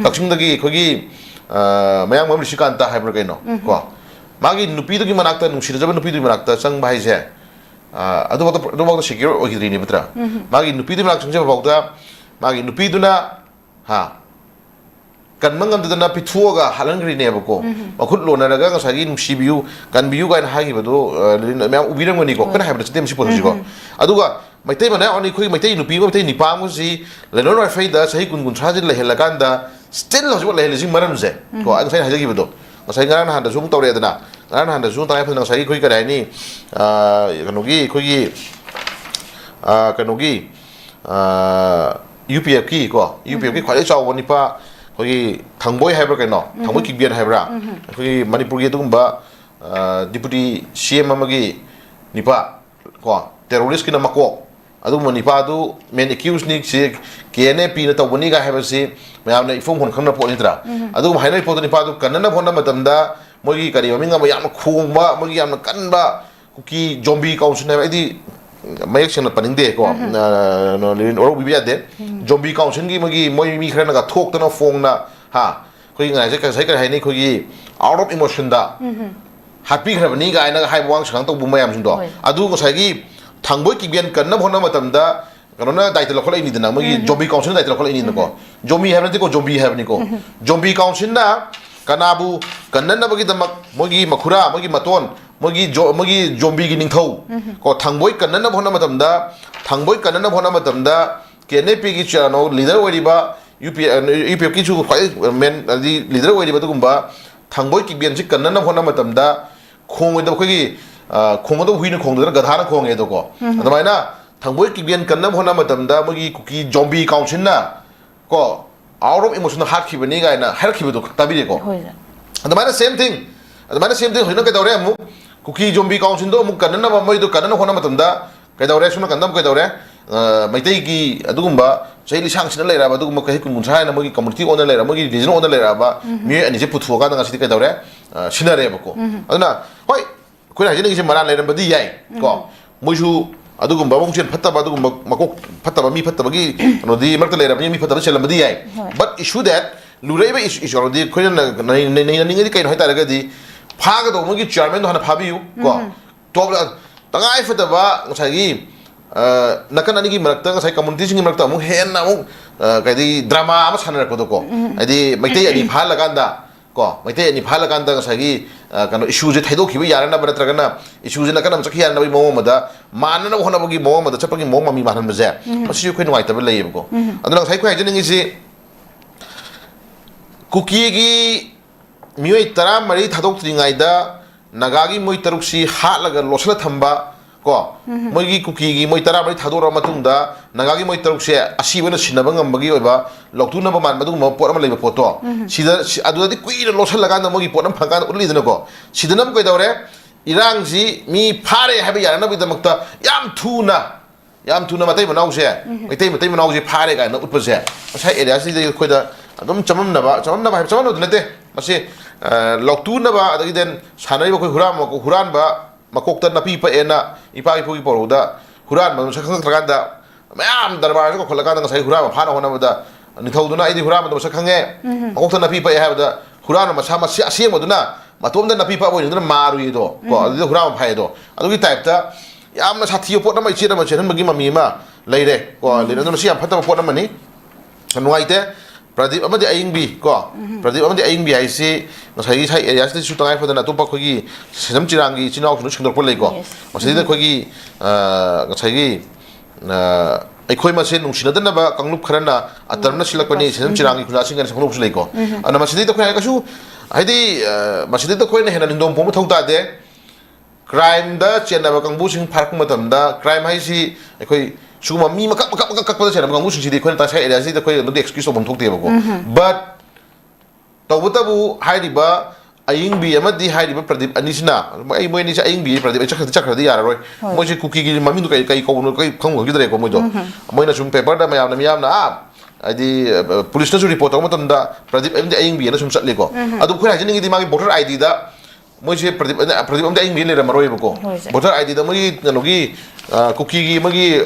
ꯀꯛꯆꯤꯡꯗꯒꯤ ꯑꯩꯈꯣꯏꯒꯤ ꯃꯌꯥꯡ ꯔꯤꯁꯤꯀꯥꯟꯇ ꯍꯥꯏꯕ꯭ꯔꯥ ꯀꯩꯅꯣ ꯀꯣ ꯃꯥꯒꯤ ꯅꯨꯄꯤꯗꯨꯒꯤ ꯃꯅꯥꯛꯇ ꯅꯨꯡꯁꯤꯅꯖꯕ ꯅꯨꯄꯤꯗꯨꯒꯤ ꯃꯅꯥꯛꯇ ꯆꯪꯕ ꯍꯥꯏꯁꯦ ꯑꯗꯨꯐꯥꯎꯗ ꯁꯦꯀ꯭ꯌꯣꯔ ꯑꯣꯏꯈꯤꯗ꯭ꯔꯤꯅꯦ ꯅꯠꯇ꯭ꯔꯥ ꯃꯥꯒꯤ ꯅꯨꯄꯤꯗꯨꯒꯤ ꯃꯅꯥꯛꯇ ꯆꯪꯖꯕ ꯐꯥꯎꯗ ꯃꯥꯒꯤ ꯅꯨꯄꯤꯗꯨꯅ ꯀꯟꯕ ꯉꯝꯗꯗꯅ ꯄꯤꯊꯣꯛꯑꯒ ꯍꯥꯜꯍꯟꯈ꯭ꯔꯤꯅꯦꯕꯀꯣ ꯃꯈꯨꯠ ꯂꯣꯟꯅꯔꯒ ꯉꯁꯥꯏꯒꯤ ꯅꯨꯡꯁꯤꯕꯤꯌꯨ ꯀꯟꯕꯤꯌꯨ ꯀꯥꯏꯅ ꯍꯥꯏꯈꯤꯕꯗꯣ ꯃꯌꯥꯝ ꯎꯕꯤꯔꯝꯒꯅꯤꯀꯣ ꯑꯩꯈꯣꯏꯅ ꯍꯥꯏꯕꯗ ꯆꯠꯇꯦ ꯃꯁꯤ ꯄꯣꯠꯁꯤꯀꯣ ꯑꯗꯨꯒ ꯃꯩꯇꯩ ꯃꯅꯥ ꯑꯣꯅꯤ ꯑꯩꯈꯣꯏ ꯃꯩꯇꯩ ꯅꯨꯄꯤ ꯑꯃ ꯃꯩꯇꯩ ꯅꯤꯄꯥ ꯑꯃꯁꯤ ꯂꯩꯅꯣꯟ ꯋꯥꯏꯐꯩꯗ ꯆꯍꯤ 20-30 ꯂꯩꯍꯜꯂꯀꯥꯟꯗ ꯁ꯭ꯇꯤꯜ ꯍꯧꯖꯤꯛꯐꯥꯎ ꯂꯩꯍꯜꯂꯤꯁꯤ ꯃꯔꯝꯁꯦ ꯀꯣ ꯑꯩ ꯉꯁꯥꯏ ꯍꯥꯏꯖꯈꯤꯕꯗꯣ ꯉꯁꯥꯏ ꯉꯔꯥꯡ ꯅꯍꯥꯟꯗꯁꯨ ꯑꯃꯨꯛ ꯇꯧꯔꯦꯗꯅ ꯉꯔꯥꯡ ꯅꯍꯥꯟꯗꯁꯨ ꯇꯉꯥꯏ ꯐꯗꯅ ꯉꯁꯥꯏꯒꯤ ꯑꯩꯈꯣꯏ ꯀꯔꯤ ꯍꯥꯏꯅꯤ ꯀꯩꯅꯣꯒꯤ UPFꯀꯤ ꯀꯣ UPFꯀꯤ ꯈ꯭ꯋꯥꯏꯗꯒꯤ ꯆꯥꯎꯕ ꯅꯤꯄꯥ ꯑꯩꯈꯣꯏꯒꯤ ꯊꯥꯡꯕꯣꯏ ꯍꯥꯏꯕ꯭ꯔꯥ ꯀꯩꯅꯣ ꯊꯥꯡꯕꯣꯏ ꯀꯤꯛꯕꯦꯟ ꯍꯥꯏꯕ꯭ꯔꯥ ꯑꯩꯈꯣꯏꯒꯤ ꯃꯅꯤꯄꯨꯔꯒꯤ ꯑꯗꯨꯒꯨꯝꯕ ꯗꯤꯄꯨꯇꯤ CM ꯑꯃꯒꯤ ꯅꯤꯄꯥ ꯀꯣ ꯇꯦꯔꯣꯔꯤꯁꯀꯤꯅ ꯃꯀꯣꯛ ꯑꯗꯨꯒꯨꯝꯕ ꯅꯤꯄꯥꯗꯨ ꯃꯦꯟ ꯑꯦꯀ꯭ꯌꯨꯁꯅꯤ KNAPꯅ ꯇꯧꯕꯅꯤꯒ ꯍꯥꯏꯕꯁꯤ ꯃꯌꯥꯝꯅ ꯏꯐꯣꯡ ꯐꯣꯡꯅ ꯈꯪꯅ ꯄꯣꯠꯅꯤꯗ꯭ꯔꯥ ꯑꯗꯨꯒꯨꯝꯕ ꯍꯥꯏꯅꯔꯤ ꯄꯣꯠꯇꯨ ꯅꯤꯄꯥꯗꯨ ꯀꯟꯅꯅꯕ ꯍꯣꯠꯅꯕ ꯃꯇꯝꯗꯗ ꯃꯣꯏꯒꯤ ꯀꯔꯤ ꯃꯃꯤꯡ ꯑꯃ ꯌꯥꯝꯅ ꯈꯣꯡꯕ ꯃꯣꯏꯒꯤ ꯌꯥꯝꯅ ꯀꯟꯕ ꯀꯨꯀꯤ ꯖꯣꯝꯕꯤ ꯀꯥꯎꯟꯁꯤꯜ ꯍꯥꯏꯕ ꯑꯩꯗꯤ ꯃꯌꯦꯛ ꯁꯦꯡꯅ ꯄꯟꯅꯤꯡꯗꯦꯀꯣ ꯑꯣꯔꯧꯕꯤꯕ ꯌꯥꯗꯦ ꯖꯣꯝꯕꯤ ꯀꯥꯎꯟꯁꯤꯜꯒꯤ ꯃꯣꯏ ꯃꯤ ꯈꯔꯅꯒ ꯊꯣꯛꯇꯅ ꯐꯣꯡꯅ ꯑꯩꯈꯣꯏꯒꯤ ꯉꯁꯥꯏ ꯀꯔꯤ ꯍꯥꯏꯅꯤ ꯑꯩꯈꯣꯏꯒꯤ ꯑꯥꯎꯠ ꯑꯣꯐ ꯏꯃꯣꯁꯟꯗ ꯍꯥꯠꯄꯤꯈ꯭ꯔꯕꯅꯤ ꯀꯥꯏꯅꯒ ꯍꯥꯏꯕ ꯋꯥꯉꯥꯡ ꯁꯉꯥꯡ ꯇꯧꯕ ꯃꯌꯥꯝꯁꯤꯡꯗꯣ ꯑꯗꯨ ꯉꯁꯥꯏꯒꯤ ꯊꯥꯡꯕꯣꯏ ꯀꯤꯛꯕꯦꯟ ꯀꯟꯅꯕ ꯍꯣꯠꯅꯕ ꯃꯇꯝꯗ ꯀꯩꯅꯣꯅ ꯗꯥꯏꯇ ꯂꯧꯈꯠꯂꯛꯏꯅꯤꯗꯅ ꯃꯣꯏꯒꯤ ꯖꯣꯝꯕꯤ ꯀꯥꯎꯟꯁꯤꯜꯅ ꯗꯥꯏꯇ ꯂꯧꯈꯠꯂꯛꯏꯅꯤꯗꯅꯀꯣ ꯖꯣꯝꯕꯤ ꯍꯥꯏꯕ ꯅꯠꯇꯦꯀꯣ ꯖꯣꯝꯕꯤ ꯍꯥꯏꯕꯅꯤꯀꯣ ꯖꯣꯝꯕꯤ ꯀꯥꯎꯟꯁꯤꯜꯅ ꯀꯅꯥꯕꯨ ꯀꯟꯅꯅꯕꯒꯤꯗꯃꯛ ꯃꯣꯏꯒꯤ ꯃꯈꯨꯔꯥ ꯃꯣꯏꯒꯤ ꯃꯇꯣꯟ ꯃꯣꯏꯒꯤ ꯖꯣꯝꯕꯤꯒꯤ ꯅꯤꯡꯊꯧ ꯀꯣ ꯊꯥꯡꯕꯣꯏ ꯀꯟꯅꯅꯕ ꯍꯣꯠꯅꯕ ꯃꯇꯝꯗ KNAPꯒꯤ ꯂꯤꯗꯔ ꯑꯣꯏꯔꯤꯕ UPFꯀꯤꯁꯨ ꯈ꯭ꯋꯥꯏꯗꯒꯤ ꯃꯦꯟ ꯂꯤꯗꯔ ꯑꯣꯏꯔꯤꯕ ꯑꯗꯨꯒꯨꯝꯕ ꯊꯥꯡꯕꯣꯏ ꯀꯤꯛꯕꯦꯟꯁꯤ ꯀꯟꯅꯅꯕ ꯍꯣꯠꯅꯕ ꯃꯇꯝꯗ ꯈꯣꯡꯉꯣꯏꯗꯕ ꯑꯩꯈꯣꯏꯒꯤ ꯈꯣꯡꯒꯗꯕ ꯍꯨꯏꯅ ꯈꯣꯡꯗꯅ ꯒꯙꯥꯅ ꯈꯣꯡꯉꯦꯗꯣꯀꯣ ꯑꯗꯨꯃꯥꯏꯅ ꯊꯥꯡꯕꯣꯏ ꯀꯤꯛꯕꯦꯟ ꯀꯟꯅꯕ ꯍꯣꯠꯅꯕ ꯃꯇꯝꯗ ꯃꯣꯏꯒꯤ ꯀꯨꯀꯤ ꯖꯣꯝꯕꯤ ꯀꯥꯎꯟꯁꯤꯜꯅ ꯀꯣ ꯑꯥꯎꯠ ꯑꯣꯐ ꯏꯃꯣꯁꯟꯗ ꯍꯥꯠꯈꯤꯕꯅꯤ ꯀꯥꯏꯅ ꯍꯥꯏꯔꯛꯈꯤꯕꯗꯣ ꯇꯥꯕꯤꯔꯦꯀꯣ ꯑꯗꯨꯃꯥꯏꯅ ꯁꯦꯝ ꯊꯤꯡ ꯍꯧꯖꯤꯛꯅ ꯀꯩꯗꯧꯔꯦ ꯑꯃꯨꯛ ꯀꯨꯀꯤ ꯖꯣꯝꯕꯤ ꯀꯥꯎꯟꯁꯤꯜꯗꯣ ꯑꯃꯨꯛ ꯀꯟꯅꯅꯕ ꯃꯣꯏꯗꯣ ꯀꯟꯅꯅꯕ ꯍꯣꯠꯅꯕ ꯃꯇꯝꯗ ꯀꯩꯗꯧꯔꯦ ꯁꯣꯝ ꯅꯥꯀꯟꯗ ꯑꯃꯨꯛ ꯀꯩꯗꯧꯔꯦ ꯃꯩꯇꯩꯒꯤ ꯑꯗꯨꯒꯨꯝꯕ ꯆꯍꯤ ꯂꯤꯁꯥꯡꯁꯤꯅ ꯂꯩꯔꯛꯑꯕ ꯑꯗꯨꯒꯨꯝꯕ ꯆꯍꯤ 20-30 ꯍꯥꯏꯅ ꯃꯣꯏꯒꯤ ꯀꯝꯃꯨꯅꯤꯇꯤ ꯑꯣꯟꯅ ꯂꯩꯔꯛꯑꯕ ꯃꯣꯏꯒꯤ ꯔꯤꯖꯟ ꯑꯣꯟꯅ ꯂꯩꯔꯛꯑꯕ ꯃꯤꯑꯣꯏ ꯑꯅꯤꯁꯦ ꯄꯨꯊꯣꯛꯑꯀꯥꯟꯗ ꯉꯁꯤꯗꯤ ꯀꯩꯗꯧꯔꯦ ꯁꯤꯟꯅꯔꯦꯕꯀꯣ ꯑꯗꯨꯅ ꯍꯣꯏ ꯑꯩꯈꯣꯏꯅ ꯍꯥꯏꯖꯅꯤꯡꯉꯤꯁꯦ ꯃꯔꯥꯟ ꯂꯩꯔꯝꯕꯗꯤ ꯌꯥꯏ ꯀꯣ ꯃꯣꯏꯁꯨ ꯑꯗꯨꯒꯨꯝꯕ ꯃꯕꯨꯛꯆꯦꯜ ꯐꯠꯇꯕ ꯑꯗꯨꯒꯨꯝꯕ ꯃꯀꯣꯛ ꯐꯠꯇꯕ ꯃꯤ ꯐꯠꯇꯕꯒꯤ ꯀꯩꯅꯣꯗꯤ ꯃꯔꯛꯇ ꯂꯩꯔꯕꯅꯤ ꯃꯤ ꯐꯠꯇꯕ ꯆꯦꯜꯂꯝꯕꯗꯤ ꯌꯥꯏ ꯕꯠ ꯏꯁꯨ ꯗꯦꯠ ꯂꯨꯔꯛꯏꯕ ꯏꯁꯨꯗꯤ ꯑꯩꯈꯣꯏꯅ ꯅꯩꯅꯅꯤꯡꯉꯗꯤ ꯀꯩꯅꯣ ꯍꯥꯏꯇꯥꯔꯒꯗꯤ ꯐꯥꯒꯗꯧꯕ ꯃꯣꯏꯒꯤ ꯆꯤꯌꯔꯃꯦꯟꯗꯣ ꯍꯥꯟꯅ ꯐꯥꯕꯤꯌꯨ ꯀꯣ ꯇꯉꯥꯏ ꯐꯗꯕ ꯉꯁꯥꯏꯒꯤ ꯅꯥꯀꯟ ꯑꯅꯤꯒꯤ ꯃꯔꯛꯇ ꯉꯁꯥꯏ ꯀꯝꯃꯨꯅꯤꯇꯤꯁꯤꯡꯒꯤ ꯃꯔꯛꯇ ꯑꯃꯨꯛ ꯍꯦꯟꯅ ꯑꯃꯨꯛ ꯀꯩꯗꯤ ꯗ꯭ꯔꯃꯥ ꯑꯃ ꯁꯥꯟꯅꯔꯛꯄꯗꯣꯀꯣ ꯍꯥꯏꯗꯤ ꯃꯩꯇꯩ ꯑꯅꯤ ꯐꯥꯍꯜꯂꯀꯥꯟꯗ ꯀꯣ ꯃꯩꯇꯩ ꯑꯅꯤ ꯐꯥꯍꯜꯂꯀꯥꯟꯗ ꯉꯁꯥꯏꯒꯤ ꯀꯩꯅꯣ ꯏꯁꯨꯁꯦ ꯊꯩꯗꯣꯛꯈꯤꯕ ꯌꯥꯅꯅꯕ ꯅꯠꯇ꯭ꯔꯒꯅ ꯏꯁꯨꯁꯦ ꯅꯥꯀꯟ ꯑꯃ ꯆꯠꯈꯤ ꯌꯥꯅꯕꯒꯤ ꯃꯑꯣꯡ ꯑꯃꯗ ꯃꯥꯟꯅꯅꯕ ꯍꯣꯠꯅꯕꯒꯤ ꯃꯑꯣꯡ ꯑꯃꯗ ꯆꯠꯄꯒꯤ ꯃꯑꯣꯡ ꯃꯃꯤ ꯃꯥꯟꯍꯟꯕꯁꯦ ꯃꯁꯤꯁꯨ ꯑꯩꯈꯣꯏ ꯅꯨꯡꯉꯥꯏꯇꯕ ꯂꯩꯌꯦꯕꯀꯣ ꯑꯗꯨꯅ ꯉꯁꯥꯏ ꯑꯩꯈꯣꯏ ꯍꯥꯏꯖꯅꯤꯡꯉꯤꯁꯤ ꯀꯨꯀꯤꯒꯤ ꯃꯤꯑꯣꯏ 13 ꯊꯥꯗꯣꯛꯇ꯭ꯔꯤꯉꯩꯗ ꯅꯥꯒꯥꯒꯤ ꯃꯣꯏ 6ꯁꯤ ꯍꯥꯠꯂꯒ ꯂꯣꯠꯁꯤꯜꯂ ꯊꯝꯕ ꯀꯣ ꯃꯣꯏꯒꯤ ꯀꯨꯀꯤꯒꯤ ꯃꯣꯏ 14 ꯊꯥꯗꯣꯔꯛꯑ ꯃꯇꯨꯡꯗ ꯅꯥꯒꯥꯒꯤ ꯃꯣꯏ 6ꯁꯦ ꯑꯁꯤꯕꯅ ꯁꯤꯟꯅꯕ ꯉꯝꯕꯒꯤ ꯑꯣꯏꯕ ꯂꯧꯇꯨꯅꯕ ꯃꯥꯟꯕ ꯑꯗꯨꯒꯨꯝꯕ ꯄꯣꯠ ꯑꯃ ꯂꯩꯕ ꯄꯣꯠꯇꯣ ꯁꯤꯗ ꯑꯗꯨꯗꯗꯤ ꯀꯨꯏꯅ ꯂꯣꯠꯁꯤꯜꯂꯀꯥꯟꯗ ꯃꯣꯏꯒꯤ ꯄꯣꯠ ꯑꯃ ꯐꯪꯀꯥꯟꯗ ꯎꯠꯂꯤꯗꯅꯀꯣ ꯁꯤꯗꯅ ꯑꯃꯨꯛ ꯀꯩꯗꯧꯔꯦ ꯏꯔꯥꯡꯁꯤ ꯃꯤ ꯐꯥꯔꯦ ꯍꯥꯏꯕ ꯌꯥꯅꯅꯕꯒꯤꯗꯃꯛꯇ ꯌꯥꯝ ꯊꯨꯅ ꯃꯩꯇꯩ ꯃꯅꯥꯎꯁꯦ ꯐꯥꯔꯦ ꯀꯥꯏꯅ ꯎꯠꯄꯁꯦ ꯉꯁꯥꯏ ꯑꯦꯔꯤꯌꯥꯁꯤꯗ ꯑꯩꯈꯣꯏꯗ ꯑꯗꯨꯝ ꯆꯃꯝꯅꯕ ꯍꯥꯏꯕ ꯆꯃꯝꯅꯕꯗꯤ ꯅꯠꯇꯦ ꯃꯁꯤ ꯂꯧꯇꯨꯅꯕ ꯑꯗꯒꯤ ꯗꯦꯟ ꯁꯥꯟꯅꯔꯤꯕ ꯑꯩꯈꯣꯏ ꯍꯨꯔꯥꯟꯕ ꯃꯀꯣꯛꯇ ꯅꯥꯄꯤ ꯄꯛꯑꯦꯅ ꯏꯄꯥ ꯏꯄꯨꯒꯤ ꯄꯧꯔꯧꯗ ꯍꯨꯔꯥꯟꯕ ꯃꯁꯛ ꯈꯪꯉꯛꯇ꯭ꯔꯀꯥꯟꯗ ꯃꯌꯥꯝ ꯗꯔꯕꯥꯔꯁꯦ ꯀꯧꯈꯠꯂꯀꯥꯟꯗ ꯉꯁꯥꯏ ꯍꯨꯔꯥꯟꯕ ꯐꯥꯅ ꯍꯣꯠꯅꯕꯗ ꯅꯤꯡꯊꯧꯗꯨꯅ ꯑꯩꯗꯤ ꯍꯨꯔꯥꯟꯕꯗ ꯃꯁꯛ ꯈꯪꯉꯦ ꯃꯀꯣꯛꯇ ꯅꯥꯄꯤ ꯄꯛꯑꯦ ꯍꯥꯏꯕꯗ ꯍꯨꯔꯥꯟꯕ ꯃꯁꯥ ꯑꯁꯦꯡꯕꯗꯨꯅ ꯃꯇꯣꯝꯗ ꯅꯥꯄꯤ ꯄꯛꯄ ꯑꯣꯏꯅꯗꯨꯅ ꯃꯥꯔꯨꯏꯗꯣ ꯀꯣ ꯑꯗꯨꯗ ꯍꯨꯔꯥꯟꯕ ꯐꯥꯏꯗꯣ ꯑꯗꯨꯒꯤ ꯇꯥꯏꯞꯇ ꯌꯥꯝꯅ ꯁꯥꯊꯤꯕ ꯄꯣꯠ ꯑꯃ ꯏꯆꯦꯠ ꯑꯃ ꯆꯦꯟꯍꯟꯕꯒꯤ ꯃꯃꯤ ꯑꯃ ꯂꯩꯔꯦ ꯀꯣ ꯑꯗꯨꯅ ꯁꯤ ꯌꯥꯝ ꯐꯠꯇꯕ ꯄꯣꯠ ꯑꯃꯅꯤ ꯅꯨꯡꯉꯥꯏꯇꯦ ꯄ꯭ꯔꯗꯤꯞ ꯑꯃꯗꯤ ꯑꯌꯤꯡꯕꯤ ꯀꯣ ꯄ꯭ꯔꯗꯤꯞ ꯑꯃꯗꯤ ꯑꯌꯤꯡꯕꯤ ꯍꯥꯏꯁꯤ ꯉꯁꯥꯏꯒꯤ ꯁꯥꯏ ꯑꯦꯔꯤꯌꯥꯁꯤꯗꯁꯨ ꯇꯉꯥꯏ ꯐꯗꯅ ꯑꯇꯣꯞꯄ ꯑꯩꯈꯣꯏꯒꯤ ꯁꯦꯖꯝ ꯆꯤꯔꯥꯡꯒꯤ ꯏꯆꯤꯜ ꯏꯅꯥꯎꯁꯤꯡꯗꯨ ꯁꯟꯗꯣꯛꯄ ꯂꯩꯀꯣ ꯃꯁꯤꯗ ꯑꯩꯈꯣꯒꯤ ꯉꯁꯥꯏꯒꯤ ꯑꯩꯈꯣꯏ ꯃꯁꯦꯟ ꯅꯨꯡꯁꯤꯅꯗꯅꯕ ꯀꯥꯡꯂꯨꯞ ꯈꯔꯅ ꯑꯇꯔꯝꯅ ꯁꯤꯜꯂꯛꯄꯅꯤ ꯁꯦꯖꯝ ꯆꯤꯔꯥꯡꯒꯤ ꯈꯨꯟꯖꯥꯁꯤꯡ ꯀꯥꯏꯅ ꯁꯛꯂꯣꯛꯁꯨ ꯂꯩꯀꯣ ꯑꯗꯨꯅ ꯃꯁꯤꯗꯩꯗ ꯑꯩꯈꯣꯏ ꯍꯥꯏꯔꯒꯁꯨ ꯍꯥꯏꯗꯤ ꯃꯁꯤꯗꯩꯗ ꯑꯩꯈꯣꯏꯅ ꯍꯦꯟꯅ ꯅꯤꯡꯗꯣꯝ ꯄꯣꯛꯕ ꯃꯊꯧ ꯇꯥꯗꯦ ꯀ꯭ꯔꯥꯏꯝꯗ ꯆꯦꯟꯅꯕ ꯀꯥꯡꯕꯨꯁꯤꯡ ꯐꯥꯔꯛꯄ ꯃꯇꯝꯗ ꯀ꯭ꯔꯥꯏꯝ ꯍꯥꯏꯁꯤ ꯑꯩꯈꯣꯏ ꯁꯤꯒꯨꯝꯕ ꯃꯤ ꯃꯀꯛ ꯀꯛꯄꯗ ꯆꯦꯟꯅꯕ ꯀꯥꯡꯕꯨꯁꯤꯡꯁꯤꯗꯤ ꯑꯩꯈꯣꯏꯅ ꯇꯁꯥꯏ ꯑꯦꯔꯤꯌꯥꯁꯤꯗ ꯑꯩꯈꯣꯏ ꯑꯗꯨꯗꯤ ꯑꯦꯛꯁꯀ꯭ꯌꯨꯁ ꯇꯧꯐꯝ ꯊꯣꯛꯇꯦꯕꯀꯣ ꯕꯠ ꯇꯧꯕꯇꯕꯨ ꯍꯥꯏꯔꯤꯕ ꯑꯌꯤꯡꯕꯤ ꯑꯃꯗꯤ ꯍꯥꯏꯔꯤꯕ ꯄ꯭ꯔꯗꯤꯞ ꯑꯅꯤꯁꯤꯅ ꯃꯣꯏ ꯑꯅꯤꯁꯦ ꯑꯌꯤꯡꯕꯤ ꯄ꯭ꯔꯗꯤꯞ ꯆꯠꯈ꯭ꯔꯗꯤ ꯌꯥꯔꯔꯣꯏ ꯃꯣꯏꯁꯦ ꯀꯨꯀꯤꯒꯤ ꯃꯃꯤꯡꯗꯣ ꯀꯩ ꯀꯧꯕꯅꯣ ꯀꯩ ꯈꯪꯈꯤꯗ꯭ꯔꯦꯀꯣ ꯃꯣꯏꯗꯣ ꯃꯣꯏꯅ ꯁꯨꯝ ꯄꯦꯄꯔꯗ ꯃꯤꯌꯥꯝꯅ ꯍꯥꯏꯗꯤ ꯄꯨꯂꯤꯁꯅꯁꯨ ꯔꯤꯄꯣꯔꯠ ꯇꯧꯕ ꯃꯇꯝꯗ ꯄ꯭ꯔꯗꯤꯞ ꯑꯃꯗꯤ ꯑꯌꯤꯡꯕꯤꯅ ꯁꯨꯝ ꯆꯠꯂꯤꯀꯣ ꯑꯗꯨ ꯑꯩꯈꯣꯏꯅ ꯍꯥꯏꯖꯅꯤꯡꯉꯤꯗꯤ ꯃꯥꯒꯤ ꯚꯣꯇꯔ ꯑꯥꯏꯗꯤꯗ ꯃꯣꯏꯁꯦ ꯄ꯭ꯔꯗꯤꯞ ꯑꯃꯗꯤ ꯑꯌꯤꯡꯕꯤ ꯂꯩꯔꯝꯃꯔꯣꯏꯕꯀꯣ ꯚꯣꯇꯔ ꯑꯥꯏꯗꯤꯗ ꯃꯣꯏꯒꯤ ꯀꯩꯅꯣꯒꯤ ꯀꯨꯀꯤꯒꯤ ꯃꯣꯏꯒꯤ